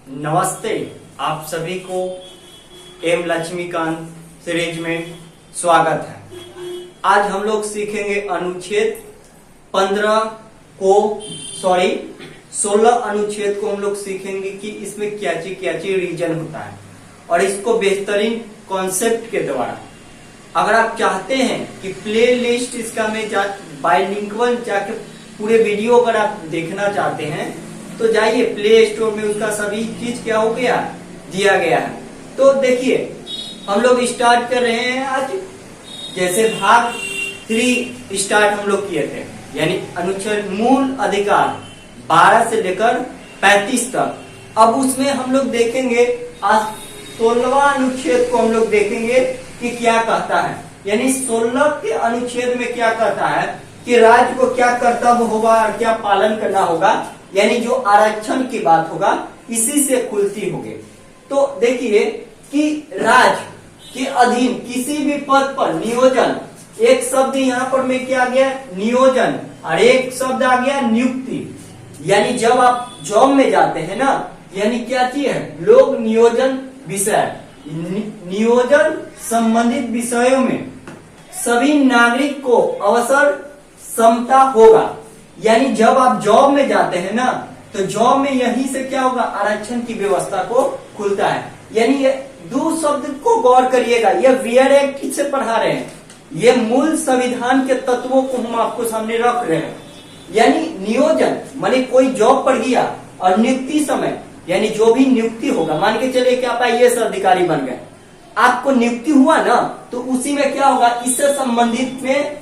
नमस्ते, आप सभी को एम लक्ष्मीकांत सीरीज में स्वागत है। आज हम लोग सीखेंगे अनुच्छेद 16 अनुच्छेद को हम लोग सीखेंगे कि इसमें क्या चीज रीजन होता है और इसको बेहतरीन कॉन्सेप्ट के द्वारा अगर आप चाहते हैं कि प्ले लिस्ट इसका में बाइलिंगुअल जाके पूरे वीडियो अगर आप देखना चाहते हैं तो जाइए प्ले स्टोर में, उसका सभी चीज क्या हो गया दिया गया है। तो देखिए हम लोग स्टार्ट कर रहे हैं आज, जैसे भाग 3 स्टार्ट हम लोग किए थे, यानी अनुच्छेद मूल अधिकार 12 से लेकर 35 तक। अब उसमें हम लोग देखेंगे आज 16वां अनुच्छेद को हम लोग देखेंगे कि क्या कहता है, यानी 16 के अनुच्छेद में क्या कहता है कि राज्य को क्या कर्तव्य होगा और क्या पालन करना होगा, यानी जो आरक्षण की बात होगा इसी से खुलती होगी। तो देखिए कि राज्य के अधीन किसी भी पद पर नियोजन, एक शब्द यहाँ पर में क्या आ गया नियोजन और एक शब्द आ गया नियुक्ति, यानी जब आप जॉब में जाते हैं ना, यानी क्या चीज है लोग नियोजन विषय, नियोजन संबंधित विषयों में सभी नागरिक को अवसर समता होगा। यानी जब आप जॉब में जाते हैं ना तो जॉब में यहीं से क्या होगा आरक्षण की व्यवस्था को खुलता है। यानी ये दो शब्द को गौर करिएगा, ये वेयर एक्ट से पढ़ा रहे हैं, ये मूल संविधान के तत्वों को हम आपको सामने रख रहे हैं। यानी नियोजन माने कोई जॉब पर गया और नियुक्ति समय यानी जो भी नियुक्ति होगा, मान के चलिए कि आप IAS अधिकारी बन गए, आपको नियुक्ति हुआ ना तो उसी में क्या होगा इससे संबंधित में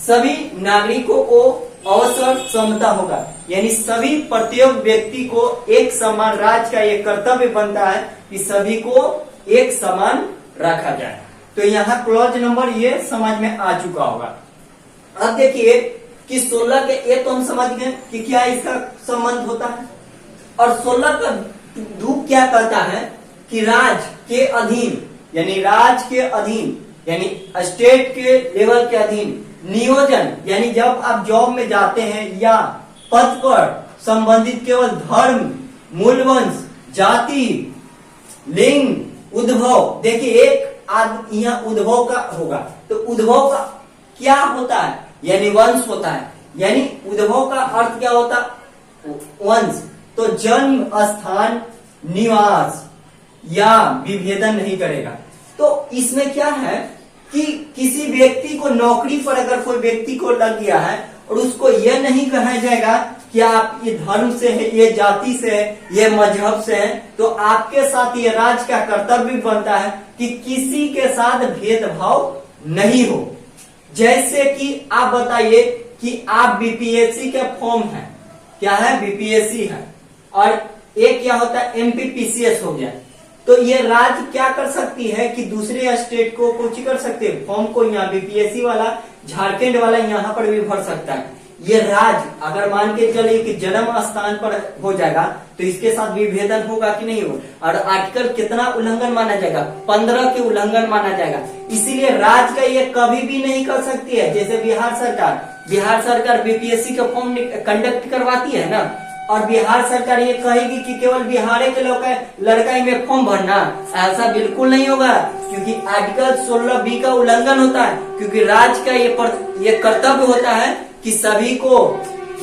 सभी नागरिकों को अवसर समता होगा, यानी सभी प्रत्येक व्यक्ति को एक समान, राज्य का एक कर्तव्य बनता है कि सभी को एक समान रखा जाए। तो यहाँ क्लॉज नंबर ये समझ में आ चुका होगा। अब देखिए कि 16 के ये तो हम समझ गए कि क्या इसका संबंध होता है, और 16 का दू क्या कहता है कि राज्य के अधीन, यानी राज्य के अधीन यानी स्टेट के लेवल के अधीन नियोजन, यानी जब आप जॉब में जाते हैं या पद पर संबंधित केवल धर्म, मूलवंश, जाति, लिंग, उद्भव, देखिए एक यहाँ उद्भव का होगा तो उद्भव का क्या होता है यानी वंश होता है, यानी उद्भव का अर्थ क्या होता वंश। तो जन्म स्थान, निवास या विभेदन नहीं करेगा। तो इसमें क्या है कि किसी व्यक्ति को नौकरी पर अगर कोई व्यक्ति को लग गया है और उसको यह नहीं कहा जाएगा कि आप ये धर्म से है, ये जाति से है, ये मजहब से है, तो आपके साथ ये राज्य का कर्तव्य बनता है कि किसी के साथ भेदभाव नहीं हो। जैसे कि आप बताइए कि आप BPSC का फॉर्म है, क्या है BPSC है, और एक क्या होता है MPPCS हो गया, तो ये राज्य क्या कर सकती है कि दूसरे स्टेट को कुछ कर सकते हैं, फॉर्म को यहाँ BPSC वाला झारखंड वाला यहाँ पर भी भर सकता है। ये राज्य अगर मान के चलिए कि जन्म स्थान पर हो जाएगा तो इसके साथ विभेदन होगा कि नहीं होगा, और आर्टिकल कितना उल्लंघन माना जाएगा 15 के उल्लंघन माना जाएगा। इसीलिए राज्य का ये कभी भी नहीं कर सकती है। जैसे बिहार सरकार BPSC का फॉर्म कंडक्ट करवाती है ना, और बिहार सरकार ये कहेगी कि केवल बिहार के लड़का ही में फॉर्म भरना, ऐसा बिल्कुल नहीं होगा, क्योंकि आर्टिकल 16B का उल्लंघन होता है। क्योंकि राज्य का ये कर्तव्य होता है कि सभी को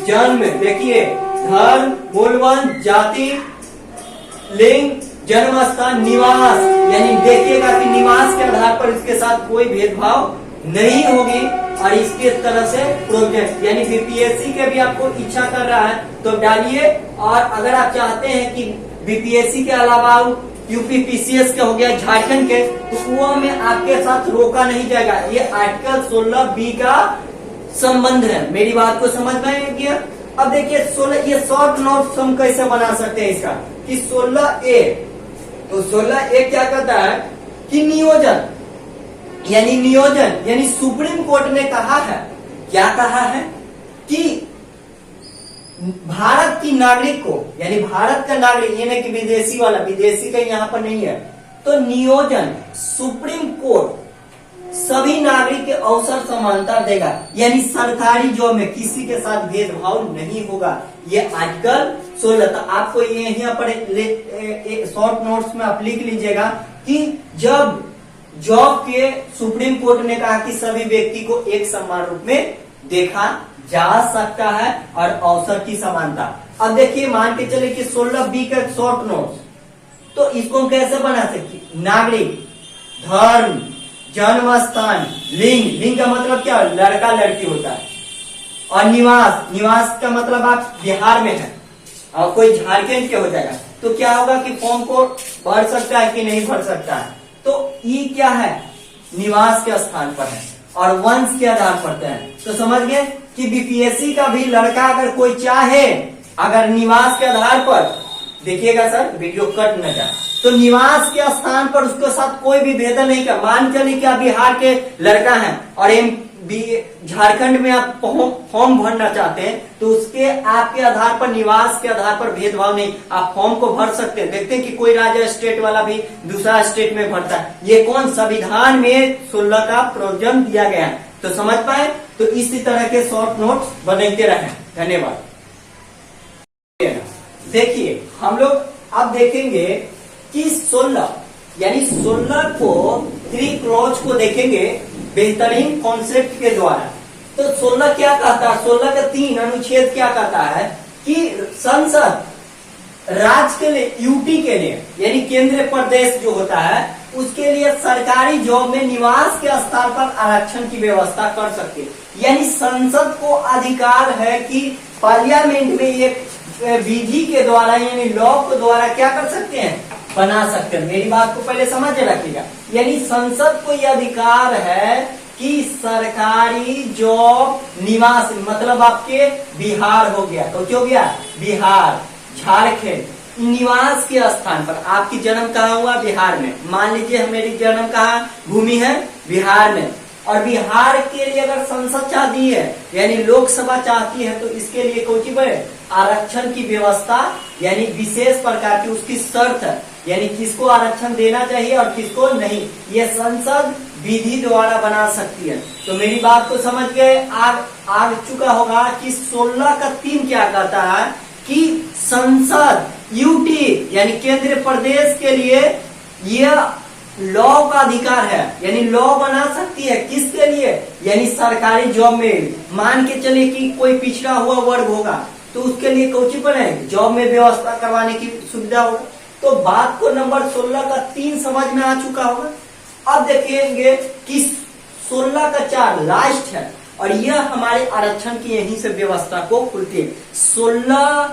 जन्म, देखिए धर्म, मूलवंश, जाति, लिंग, जन्म स्थान, निवास, यानी देखिएगा कि निवास के आधार पर इसके साथ कोई भेदभाव नहीं होगी। और इसके तरह से प्रोजेक्ट यानी BPSC के भी आपको इच्छा कर रहा है तो डालिए, और अगर आप चाहते हैं कि BPSC के अलावा UPPCS के हो गया झारखंड के, तो वो में आपके साथ रोका नहीं जाएगा। ये आर्टिकल 16B का संबंध है। मेरी बात को समझ में गया। अब देखिए 16 ये शॉर्ट नोट्स हम कैसे बना सकते हैं इसका कि 16A, तो 16A क्या कहता है कि नियोजन यानी सुप्रीम कोर्ट ने कहा है, क्या कहा है कि भारत की नागरिक को, यानी भारत का नागरिक, ये नहीं कि विदेशी वाला, विदेशी का यहाँ पर नहीं है, तो नियोजन सुप्रीम कोर्ट सभी नागरिक के अवसर समानता देगा, यानी सरकारी जॉब में किसी के साथ भेदभाव नहीं होगा। ये आर्टिकल 16। तो आपको ये यहाँ पर शॉर्ट नोट्स में आप लिख लीजिएगा कि जब जॉब के सुप्रीम कोर्ट ने कहा कि सभी व्यक्ति को एक समान रूप में देखा जा सकता है और अवसर की समानता। अब देखिए मान के चले कि 16B का शॉर्ट नोट्स, तो इसको हम कैसे बना सकते? नागरिक, धर्म, जन्म स्थान, लिंग, लिंग का मतलब क्या? लड़का लड़की होता है। और निवास, निवास का मतलब आप बिहार में है और कोई झारखंड के हो जाएगा, तो क्या होगा कि फॉर्म को भर सकता है कि नहीं भर सकता है। तो ये क्या है? निवास के स्थान पर है और वंश के आधार पर है। तो समझ गए कि बीपीएससी का भी लड़का अगर कोई चाहे, अगर निवास के आधार पर, देखिएगा सर वीडियो कट न जाए, तो निवास के स्थान पर उसके साथ कोई भी भेदन नहीं कर। मान चलिए कि आप बिहार के लड़का हैं और झारखंड में आप फॉर्म भरना चाहते हैं, तो उसके आपके आधार पर, निवास के आधार पर भेदभाव नहीं, आप फॉर्म को भर सकते हैं। देखते हैं कि कोई राज्य स्टेट वाला भी दूसरा स्टेट में भरता है। ये कौन? संविधान में 16 का प्रोविजन दिया गया है। तो समझ पाए? तो इसी तरह के शॉर्ट नोट्स बनाते रहें। धन्यवाद। देखिए हम लोग अब देखेंगे कि 16 यानी 16 को 3 क्लॉज को देखेंगे बेहतरीन कॉन्सेप्ट के द्वारा। तो 16 क्या कहता है? 16 का 3 अनुच्छेद क्या कहता है कि संसद राज्य के लिए, यूटी के लिए, यानी केंद्रीय प्रदेश जो होता है उसके लिए सरकारी जॉब में निवास के स्थान पर आरक्षण की व्यवस्था कर सकती है। यानी संसद को अधिकार है कि पार्लियामेंट में एक विधि के द्वारा यानी लॉ के द्वारा क्या कर सकते हैं? बना सकते हैं। मेरी बात को पहले समझ रखिएगा। यानी संसद को यह अधिकार है कि सरकारी जॉब निवास, मतलब आपके बिहार हो गया, तो क्या हो गया? बिहार, झारखंड, निवास के स्थान पर। आपकी जन्म कहाँ हुआ? बिहार में। मान लीजिए मेरी जन्म कहाँ भूमि है? बिहार में। और बिहार के लिए अगर संसद चाहती है यानी लोकसभा चाहती है, तो इसके लिए कोची बने? आरक्षण की व्यवस्था, यानी विशेष प्रकार की उसकी शर्त है, यानी किसको आरक्षण देना चाहिए और किसको नहीं, ये संसद विधि द्वारा बना सकती है। तो मेरी बात को समझ गए? आ चुका होगा कि 16 का 3 क्या कहता है कि संसद यूटी यानी केंद्रीय प्रदेश के लिए यह लॉ का अधिकार है, यानी लॉ बना सकती है। किसके लिए? यानी सरकारी जॉब में। मान के चले कि कोई पिछड़ा हुआ वर्ग होगा, तो उसके लिए कोची बने? जॉब में व्यवस्था करवाने की सुविधा होगा। तो बात को नंबर 16 का 3 समझ में आ चुका होगा। अब देखेंगे कि 16 का 4 लास्ट है और यह हमारे आरक्षण की यहीं से व्यवस्था को खुलती है। 16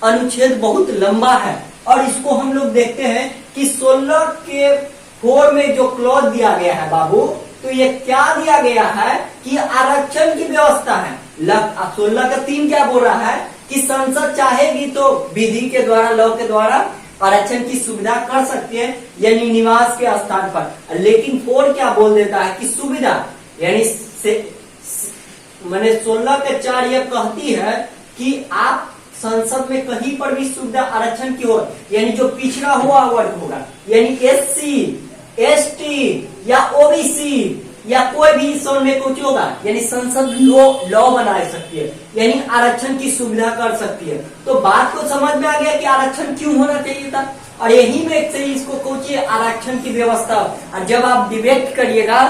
अनुच्छेद बहुत लंबा है और इसको हम लोग देखते हैं कि 16 के 4 में जो क्लॉज दिया गया है बाबू, तो ये क्या दिया गया है कि आरक्षण की व्यवस्था है। 16 का 3 क्या बोल रहा है कि संसद चाहेगी तो विधि के द्वारा, लॉ के द्वारा आरक्षण की सुविधा कर सकती है, यानी निवास के स्थान पर। लेकिन 4 क्या बोल देता है कि सुविधा, यानी मैंने 16 के 4 यह कहती है कि आप संसद में कहीं पर भी सुविधा आरक्षण की हो, यानी जो पिछड़ा हुआ वर्ग होगा, यानी SC, ST या OBC या कोई भी में कुछ होगा, यानी संसद लॉ बना सकती है, यानी आरक्षण की सुविधा कर सकती है। तो बात को समझ में आ गया कि आरक्षण क्यों होना चाहिए था, और यही में से इसको कुछ आरक्षण की व्यवस्था। और जब आप डिबेट करिएगा,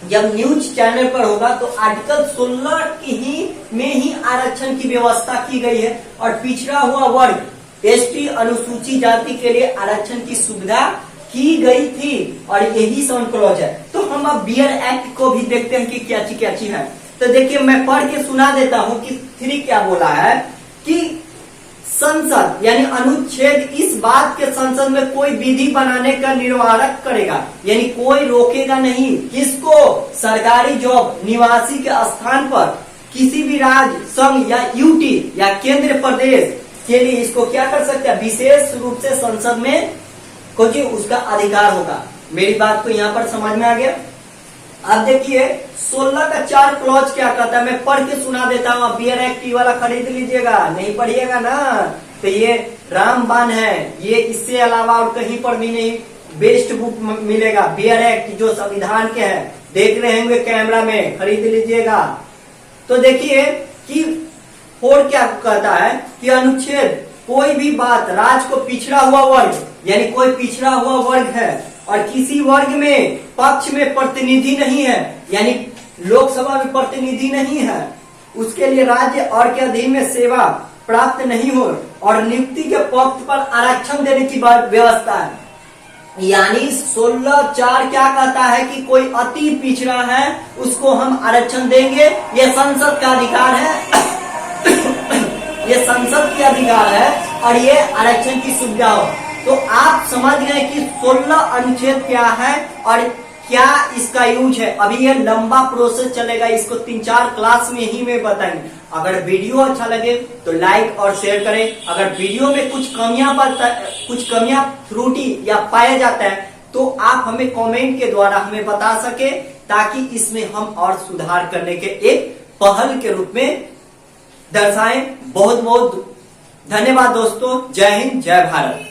जब न्यूज चैनल पर होगा, तो आर्टिकल 16 की में ही आरक्षण की व्यवस्था की गई है और पिछड़ा हुआ वर्ग ST अनुसूचित जाति के लिए आरक्षण की सुविधा की गई थी और यही सॉन क्लॉज है। तो हम अब बियर एक्ट को भी देखते हैं कि क्या चीज है। तो देखिए मैं पढ़ के सुना देता हूं कि 3 क्या बोला है कि संसद यानी अनुच्छेद इस बात के संसद में कोई विधि बनाने का निर्वाहक करेगा, यानी कोई रोकेगा नहीं किसको? सरकारी जॉब निवासी के स्थान पर किसी भी राज्य, संघ या यूटी या केंद्र प्रदेश के लिए इसको क्या कर सकते हैं? विशेष रूप से संसद में कुछ उसका अधिकार होगा। मेरी बात को यहाँ पर समझ में आ गया। अब देखिए 16 का 4 क्लॉज क्या कहता है, मैं पढ़ के सुना देता हूँ। बियर एक्ट वाला खरीद लीजिएगा, नहीं पढ़िएगा ना तो ये रामबाण है, ये इससे अलावा और कहीं पर भी नहीं बेस्ट बुक मिलेगा। बियर एक्ट जो संविधान के है देख रहे होंगे कैमरा में, खरीद लीजिएगा। तो देखिए कि 4 क्या कहता है कि अनुच्छेद कोई भी बात राज्य को पिछड़ा हुआ वर्ग, यानी कोई पिछड़ा हुआ वर्ग है और किसी वर्ग में पक्ष में प्रतिनिधि नहीं है, यानी लोकसभा में प्रतिनिधि नहीं है, उसके लिए राज्य और के अधीन में सेवा प्राप्त नहीं हो और नियुक्ति के पक्ष पर आरक्षण देने की व्यवस्था है। यानी 16(4) क्या कहता है कि कोई अति पिछड़ा है उसको हम आरक्षण देंगे, ये संसद का अधिकार है ये संसद के अधिकार है और ये आरक्षण की सुविधा हो। तो आप समझ गए कि 16 अनुच्छेद क्या है और क्या इसका यूज है। अभी ये लंबा प्रोसेस चलेगा, इसको 3-4 क्लास में ही मैं बताएंगे। अगर वीडियो अच्छा लगे तो लाइक और शेयर करें। अगर वीडियो में कुछ कमियां त्रुटि या पाया जाता है तो आप हमें कमेंट के द्वारा हमें बता सके, ताकि इसमें हम और सुधार करने के एक पहल के रूप में दर्शाएं। बहुत बहुत धन्यवाद दोस्तों। जय हिंद, जय भारत।